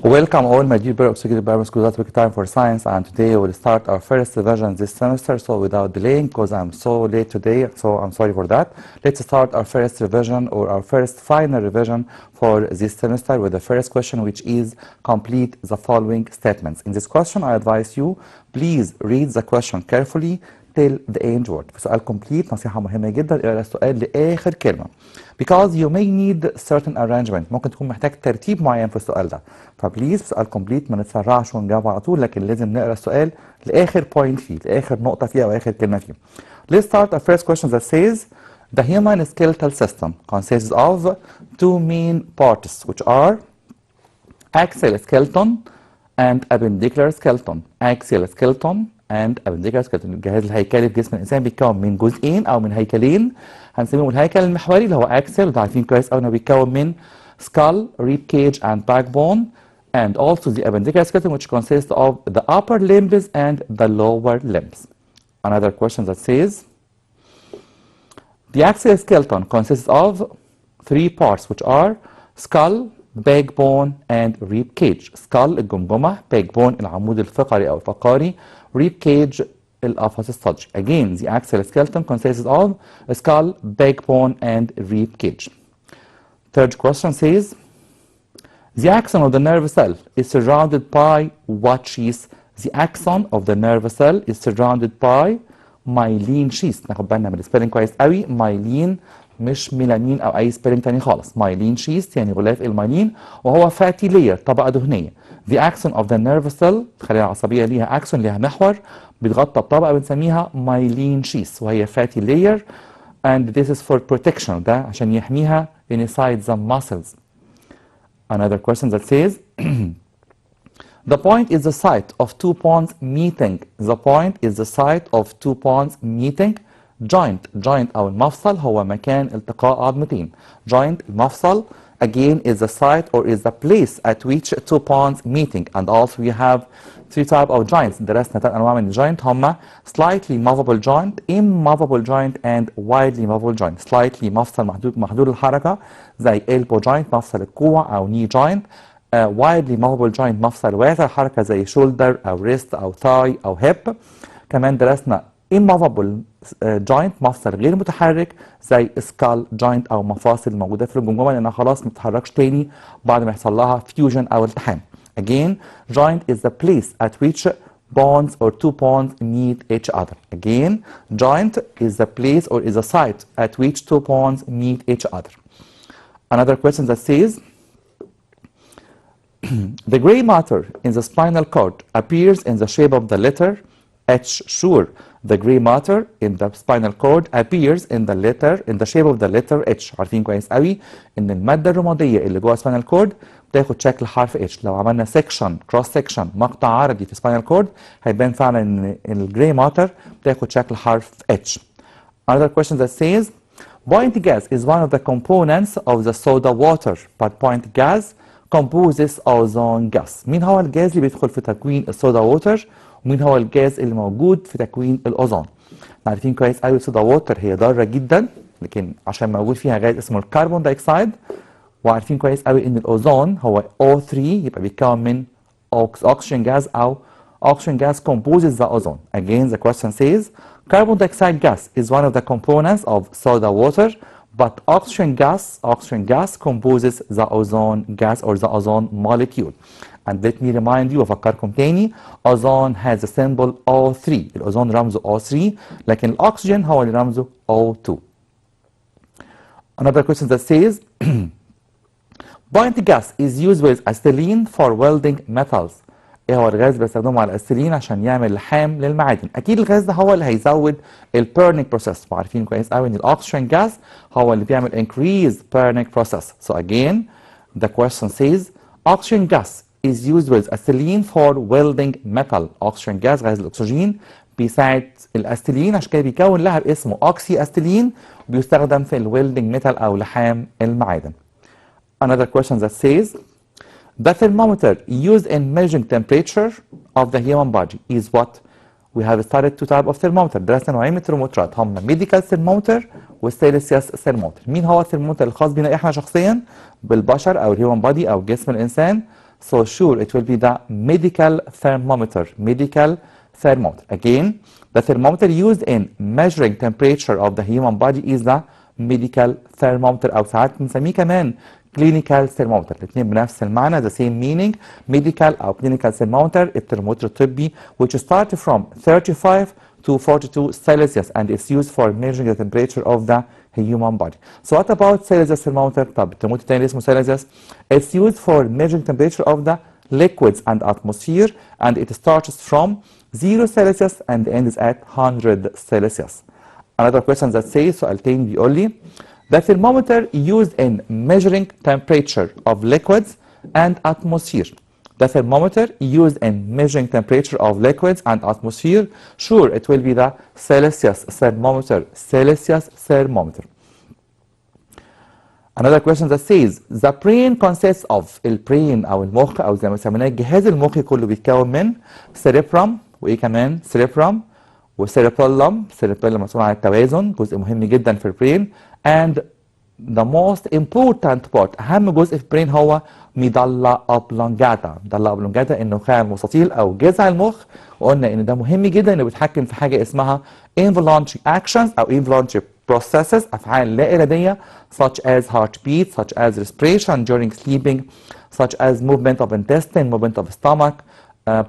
Welcome all my dear executive primary school that time for science, and today we'll start our first revision this semester. So without delaying, because I'm so late today, so I'm sorry for that. Let's start our first revision or our first final revision for this semester with the first question, which is complete the following statements. In this question, I advise you, please read the question carefully till the end word. في سؤال complete نصيحة مهمة جدا، اقرا السؤال لآخر كلمة. Because you may need certain arrangement، ممكن تكون محتاج ترتيب معين في السؤال ده. فبليز في سؤال complete ما نتسرعش ونجاوب على طول، لكن لازم نقرا السؤال لآخر point فيه، لآخر نقطة فيه أو آخر كلمة فيه. Let's start our first question that says the human skeletal system consists of two main parts, which are axial skeleton and appendicular skeleton. Axial skeleton and appendicular skeleton. الجهاز الهيكلي في جسم الانسان بيتكون من جزئين او من هيكلين، هنسميهم الهيكل المحوري اللي هو اكسل، وده عارفين كويس قوي انه بيتكون من skull, rib cage and backbone, and also the appendicular skeleton which consists of the upper limbs and the lower limbs. Another question that says the axial skeleton consists of three parts which are skull, backbone and rib cage. skull الجمجمة، backbone العمود الفقري أو الفقاري، rib cage القفص الصدري. Again, the axial skeleton consists of skull, backbone and rib cage. Third question says the axon of the nerve cell is surrounded by what sheath? The axon of the nerve cell is surrounded by myelin sheath. ناخد بالنا من السبيلنج كويس قوي، myelin مش ميلانين او اي سبيلنج تاني خالص. myelin sheath يعني غلاف الميلين، وهو فاتي لاير، طبقه دهنيه. The axon of the nerve cell الخليه العصبيه ليها اكسون، ليها محور بيتغطى بطبقه بنسميها myelin sheath، وهي فاتي لاير. and this is for protection، ده عشان يحميها inside the muscles. Another question that says the point is the site of two bones meeting. The point is the site of two bones meeting. joint أو المفصل هو مكان التقاء عظمتين. joint المفصل again is the site or is the place at which two bones meeting. and also we have three types of joints. درسنا ثلاث أنواع من الجوينت هما slightly movable joint, immovable joint and widely movable joint. slightly مفصل محدود الحركة زي elbow joint مفصل الكوع أو knee joint. widely movable joint مفصل واسع الحركة زي shoulder أو wrist أو thigh أو hip. كمان درسنا immovable joint مفصل غير متحرك زي skull joint او مفاصل موجوده في الجمجمه لانها خلاص ما بتتحركش تاني بعد ما يحصل لها fusion او التحام. Again, joint is the place at which bones or two bones meet each other. Again, joint is the place or is the site at which two bones meet each other. Another question that says the gray matter in the spinal cord appears in the shape of the letter H. Sure, the gray matter in the spinal cord appears in the shape of the letter H. عارفين كويس قوي ان المادة الرمادية اللي جوه spinal cord بتاخد شكل حرف H. لو عملنا section cross section مقطع عرضي في spinal cord هيبان فعلا ان الجراي ماتر بتاخد شكل حرف H. Another question that says point gas is one of the components of the soda water, but point gas composes ozone gas. مين هو الجاز اللي بيدخل في تكوين الصودا ووتر؟ ومين هو الجاز اللي موجود في تكوين الأوزون؟ عارفين كويس قوي الصودا ووتر هي ضارة جدا، لكن عشان موجود فيها غاز اسمه الكربون دايوكسيد، وعارفين كويس قوي ان الأوزون هو O3 يبقى بيتكون من oxygen gas أو oxygen gas composes the ozone. Again, the question says carbon dioxide gas is one of the components of soda water, but oxygen gas composes the ozone gas or the ozone molecule. And let me remind you وافكركم تاني ozone has a symbol O3. الأوزون رمزه O3 لكن الأكسجين هو اللي رمزه O2. Another question that says point gas is used with acetylene for welding metals. ايه هو الغاز بيستخدمه على الأسيلين عشان يعمل لحام للمعادن؟ أكيد الغاز ده هو اللي هيزود البيرنينج بروسيس، وعارفين كويس قوي إن الأكسجين جاز هو اللي بيعمل increase burning process. So again, the question says oxygen gas is used with acetylene for welding metal. oxygen gas غاز الأكسجين بيساعد الأسيلين عشان كده بيكون لهب اسمه أوكسي أسيلين وبيستخدم في الويلدنج ميتال أو لحام المعادن. Another question that says the thermometer used in measuring temperature of the human body is what? We have studied two types of thermometer. درسنا نوعين من الترمومترات هم medical thermometer والسيلسيوس thermometer. مين هو الترمومتر الخاص بنا احنا شخصيا بالبشر او الهيومن بادي او جسم الانسان؟ So sure, it will be the medical thermometer. Medical thermometer. Again, the thermometer used in measuring temperature of the human body is the medical thermometer أو ساعات بنسميه كمان clinical thermometer. الاثنين بنفس المعنى the same meaning. Medical أو clinical thermometer الترمومتر الطبي which start from 35 to 42 Celsius and it's used for measuring the temperature of the human body. So what about Celsius thermometer? طب الترمومتر الثاني اسمه Celsius. It's used for measuring temperature of the liquids and atmosphere and it starts from 0 Celsius and ends at 100 Celsius. Another question that says سؤال تاني بيقول لي the thermometer used in measuring temperature of liquids and atmosphere. The thermometer used in measuring temperature of liquids and atmosphere, sure, it will be the Celsius thermometer. Celsius thermometer. Another question that says the brain consists of البرين أو المخ أو زي ما سميناه الجهاز المخي كله بيتكون من cerebrum وإيه كمان cerebrum وcerebellum. cerebellum مسؤول عن التوازن جزء مهم جدا في البرين and the most important part أهم جزء في البرين هو ميدالا أوبلونجاتا. ميدالا أوبلونجاتا النخاع المستطيل أو جذع المخ وقلنا إن ده مهم جدا إنه بيتحكم في حاجة اسمها involuntary actions أو involuntary processes أفعال لا إرادية such as heartbeat, such as respiration during sleeping, such as movement of intestine, movement of stomach,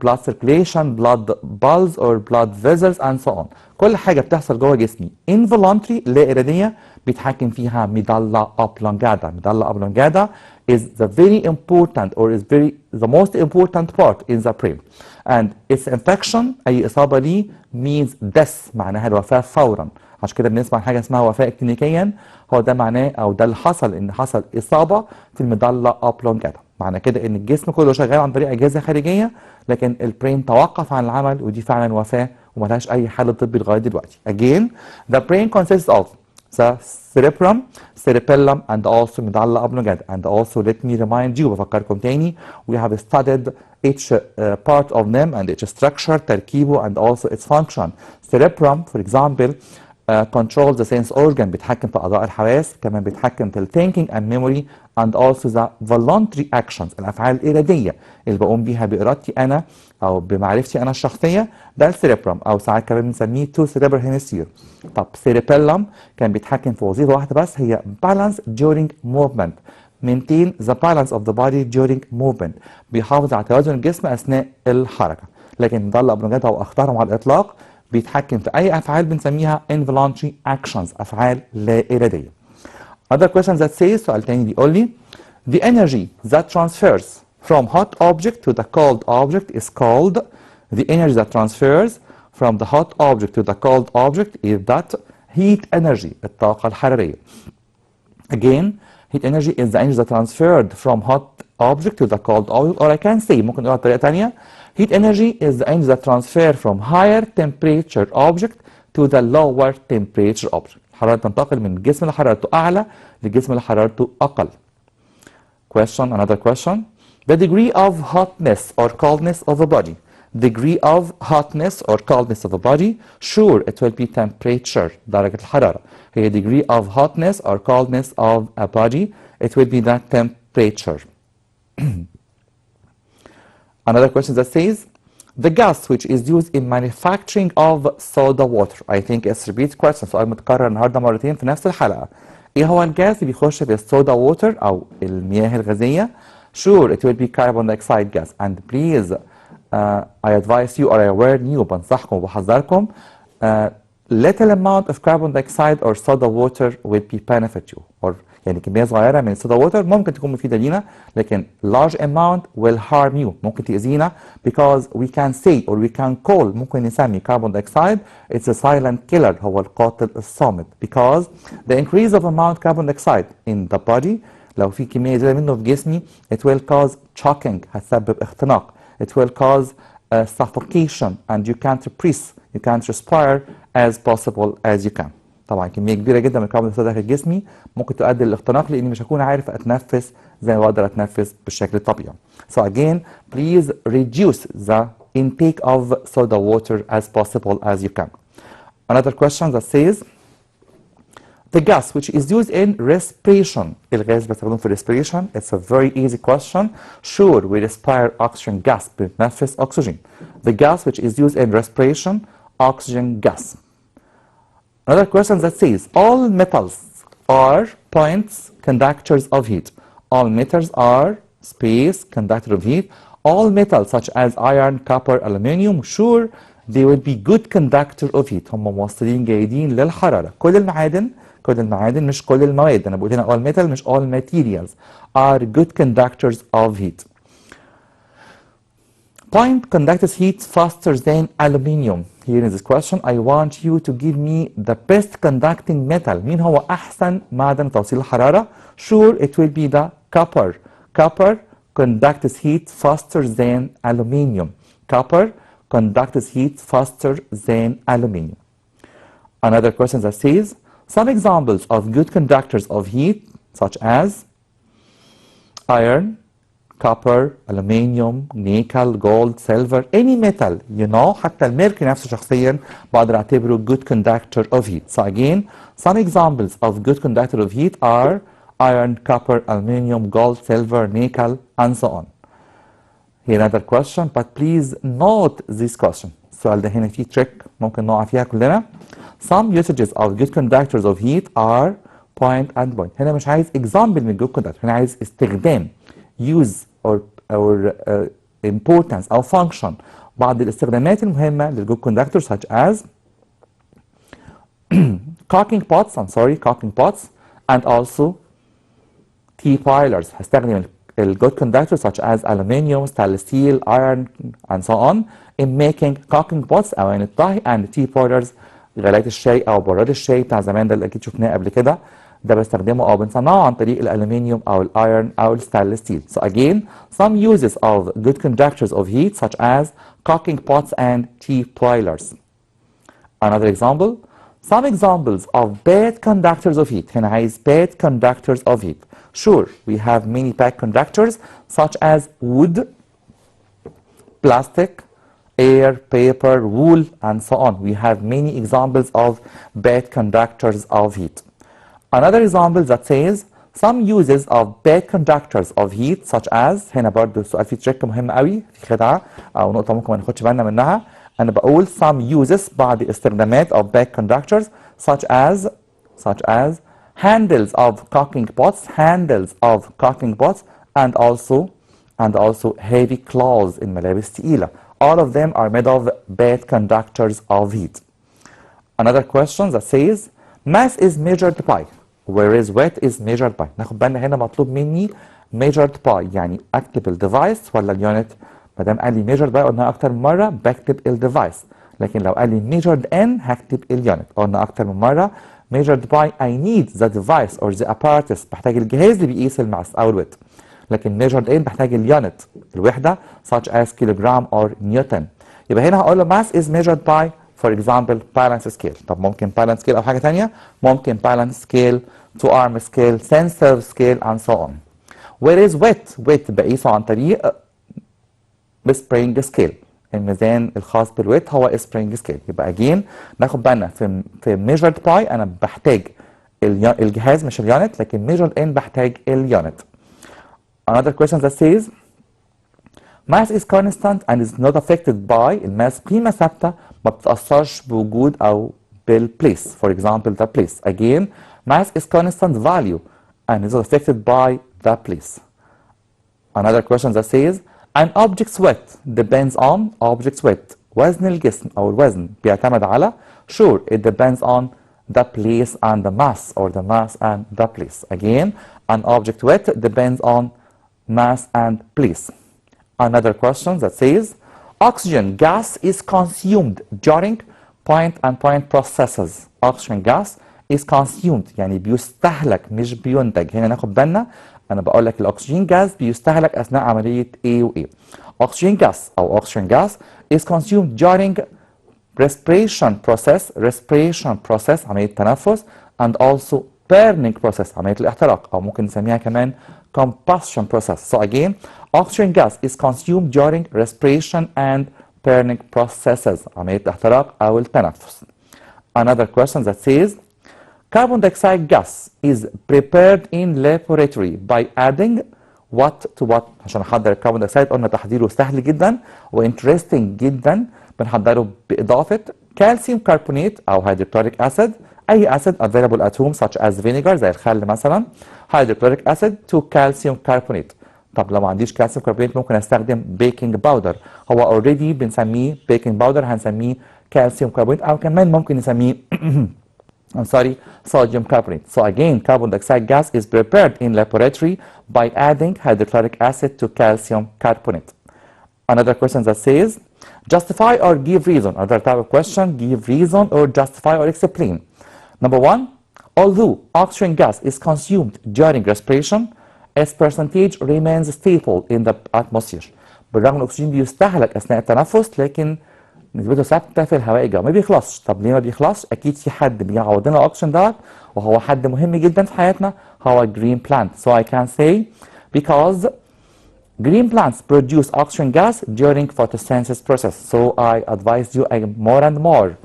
blood circulation, blood pulse or blood vessels and so on. كل حاجة بتحصل جوه جسمي involuntary لا إرادية بيتحكم فيها ميدالا أوبلونجاتا. ميدالا أوبلونجاتا is the very important or is the most important part in the brain and its infection أي إصابة ليه means death معناها الوفاة فورا. عشان كده بنسمع حاجة اسمها وفاة كلينيكيا هو ده معناه أو ده اللي حصل إن حصل إصابة في الميدالا أوبلونجاتا. معنى كده إن الجسم كله شغال عن طريق أجهزة خارجية لكن البرين توقف عن العمل ودي فعلا وفاة وملهاش أي حل طبي لغاية دلوقتي. Again, the brain consists of the cerebrum, cerebellum and also medulla oblongata. And also let me remind you بفكركم تاني we have studied each part of them and each structure تركيبه and also its function. Cerebrum for example controls the sense organ بيتحكم في أعضاء الحواس كمان بيتحكم في thinking and memory and also the voluntary actions الأفعال الإرادية اللي بقوم بيها بإرادتي أنا أو بمعرفتي أنا الشخصية ده السيريبرم أو ساعات كمان بنسميه two cerebral hemisphere. طب cerebellum كان بيتحكم في وظيفة واحدة بس هي balance during movement. maintain the balance of the body during movement بيحافظ على توازن الجسم أثناء الحركة. لكن ده الأبرونجات أو أخطرهم على الإطلاق بيتحكم في أي أفعال بنسميها involuntary actions أفعال لا إرادية. Other question that says سؤال تاني بيقول لي the energy that transfers from hot object to the cold object is called the energy that transfers from the hot object to the cold object is that heat energy الطاقة الحرارية. Again, heat energy is the energy that transferred from hot object to the cold object or I can say ممكن نقولها بطريقة تانية heat energy is the energy that transfer from higher temperature object to the lower temperature object. الحرارة تنتقل من الجسم اللي حرارته أعلى للجسم اللي حرارته أقل. Another question. The degree of hotness or coldness of a body. Degree of hotness or coldness of a body. Sure, it will be temperature. درجة الحرارة. هي degree of hotness or coldness of a body. It will be the temperature. Another question that says, the gas which is used in manufacturing of soda water. I think it's repeat question. سؤال متكرر النهارده مرتين في نفس الحلقة. إيه هو الجاز اللي بيخش في الصودا ووتر أو المياه الغازية؟ Sure, it will be carbon dioxide gas. And please, I advise you or I warn you بنصحكم وبحذركم little amount of carbon dioxide or soda water will be benefit you. Or يعني كمية صغيرة من الصودا ووتر ممكن تكون مفيدة لينا لكن large amount will harm you ممكن تأذينا because we can say or we can call ممكن نسمي carbon dioxide it's a silent killer هو القاتل الصامت because the increase of amount carbon dioxide in the body لو في كمية زيادة منه في جسمي it will cause choking هتسبب اختناق it will cause suffocation and you can't breathe you can't respire as possible as you can. طبعا كميه كبيره جدا من الكربون دايوكسيد داخل جسمي ممكن تؤدي للاختناق لاني مش هكون عارف اتنفس زي ما بقدر اتنفس بالشكل الطبيعي. So again, please reduce the intake of soda water as possible as you can. Another question that says The gas which is used in respiration. الغاز بستخدمه في respiration. It's a very easy question. Sure, we respire oxygen gas. بنتنفس oxygen. The gas which is used in respiration, oxygen gas. Another question that says, all metals are points conductors of heat. All metals are space conductor of heat. All metals such as iron, copper, aluminum, sure, they will be good conductor of heat. هم موصلين جيدين للحرارة. كل المعادن مش كل المواد. أنا بقول هنا all metal مش all materials are good conductors of heat. Point conducts heat faster than aluminum. Here in this question, I want you to give me the best conducting metal. مين هو أحسن معدن توصيل الحرارة؟ Sure, it will be the copper. Copper conducts heat faster than aluminum. Copper conducts heat faster than aluminum. Another question that says, some examples of good conductors of heat, such as iron, copper, aluminum, nickel, gold, silver, any metal, you know, حتى الميركوري نفسه شخصيا بقدر اعتبره good conductor of heat. So again, some examples of good conductor of heat are iron, copper, aluminum, gold, silver, nickel, and so on. Here another question, but please note this question. السؤال ده هنا فيه trick ممكن نقع فيها كلنا. Some usages of good conductors of heat are point and point. هنا مش عايز example من good conductor، هنا عايز استخدام use or importance أو function. بعض الاستخدامات المهمة للجود conductor such as caulking pots and also T-pilers. هستخدم الجود conductor such as aluminium, stainless steel, iron and so on in making caulking pots أواني الطهي and T-pilers غلاية الشاي أو براد الشاي بتاع زمان ده اللي أكيد شفناه قبل كده. ده بستخدمه أو بنصنعه عن طريق الألومنيوم أو الأيرن أو الستانلس ستيل. So again, some uses of good conductors of heat such as caulking pots and T-pilers. Another example, some examples of bad conductors of heat. هنا عايز bad conductors of heat. Sure, we have many bad conductors such as wood, plastic, air, paper, wool, and so on. We have many examples of bad conductors of heat. Another example that says some uses of bad conductors of heat such as هنا برضه السؤال فيه تريك مهم قوي في خدعة أو نقطة ممكن ما ناخدش بالنا منها. أنا بقول some uses بعض استخدامات of bad conductors such as handles of caulking pots and also heavy clothes in ملابس تقيلة. All of them are made of bad conductors of heat. Another question that says mass is measured by whereas weight is measured by. ناخد بالنا هنا مطلوب مني measured by يعني اكتب الديفايس ولا اليونت. ما دام قال لي measured by قلنا اكتر من مره بكتب الديفايس، لكن لو قال لي measured in هكتب اليونت. قلنا اكتر من مره measured by I need the device or the apparatus بحتاج الجهاز اللي بيقيس الماس او الويت، لكن measured in بحتاج اليونت الوحده such as kilogram or newton. يبقى هنا هقول له mass is measured by for example balance scale. طب ممكن balance scale او حاجه ثانيه، ممكن balance scale to arm scale sensor scale and so on. whereas weight بقيسه عن طريق spring scale. الميزان الخاص بالويت هو spring scale. يبقى again ناخد بالنا في measured by انا بحتاج الجهاز مش اليونت، لكن measured in بحتاج اليونت. Another question that says mass is constant and is not affected by. الماس قيمة ثابتة ما بتتأثرش بوجود أو بالplace. For example the place. Again mass is constant value and is not affected by the place. Another question that says an object's weight depends on object's weight. وزن الجسم أو الوزن بيعتمد على sure it depends on the place and the mass or the mass and the place. Again an object weight depends on mass and place. Another question that says oxygen gas is consumed during point and point processes. Oxygen gas is consumed يعني بيستهلك مش بينتج. هنا ناخد بالنا أنا بقول لك الأكسجين جاز بيستهلك أثناء عملية A و A. Oxygen gas أو oxygen gas is consumed during respiration process عملية تنفس and also burning process عملية الاحتراق أو ممكن نسميها كمان combustion process. So again oxygen gas is consumed during respiration and burning processes عملية الاحتراق أو التنفس. Another question that says Carbon dioxide gas is prepared in laboratory by adding what to what. عشان نحضر الكربون دايوكسيد قلنا تحضيره سهل جدا وانترستنج جدا. بنحضره بإضافة كالسيوم كربونات أو هيدروكلوريك أسيد، أي أسيد available at home such as vinegar زي الخل مثلا، هيدروكلوريك أسيد to calcium carbonate. طب لو ما عنديش كالسيوم كربونات ممكن استخدم بيكنج باودر، هو اوريدي بنسميه بيكنج باودر، هنسميه كالسيوم كربونات أو كمان ممكن نسميه I'm sorry, sodium carbonate. So again, carbon dioxide gas is prepared in laboratory by adding hydrochloric acid to calcium carbonate. Another question that says, justify or give reason. Another type of question, give reason or justify or explain. Number one, although oxygen gas is consumed during respiration, its percentage remains stable in the atmosphere. بالرغم الأكسجين بيستهلك أثناء التنفس لكن نسبته ثابته في الهواء الجوي ما بيخلصش. طب ليه ما بيخلصش؟ اكيد في حد بيعوض لنا الاكسجين دوت وهو حد مهم جدا في حياتنا، هو green plant. So I can say because green plants produce oxygen gas during photosynthesis process. So I advise you more and more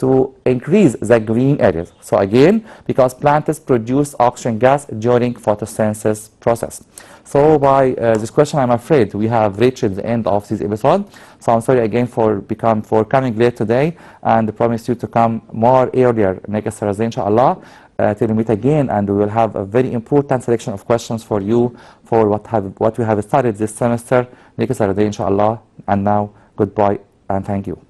to increase the green areas. So again, because plants produce oxygen gas during photosynthesis process. So by this question, I'm afraid we have reached the end of this episode. So I'm sorry again for coming late today, and promise you to come more earlier next Thursday, inshallah, till we meet again, and we will have a very important selection of questions for you for what we have started this semester next Thursday, inshallah. And now, goodbye and thank you.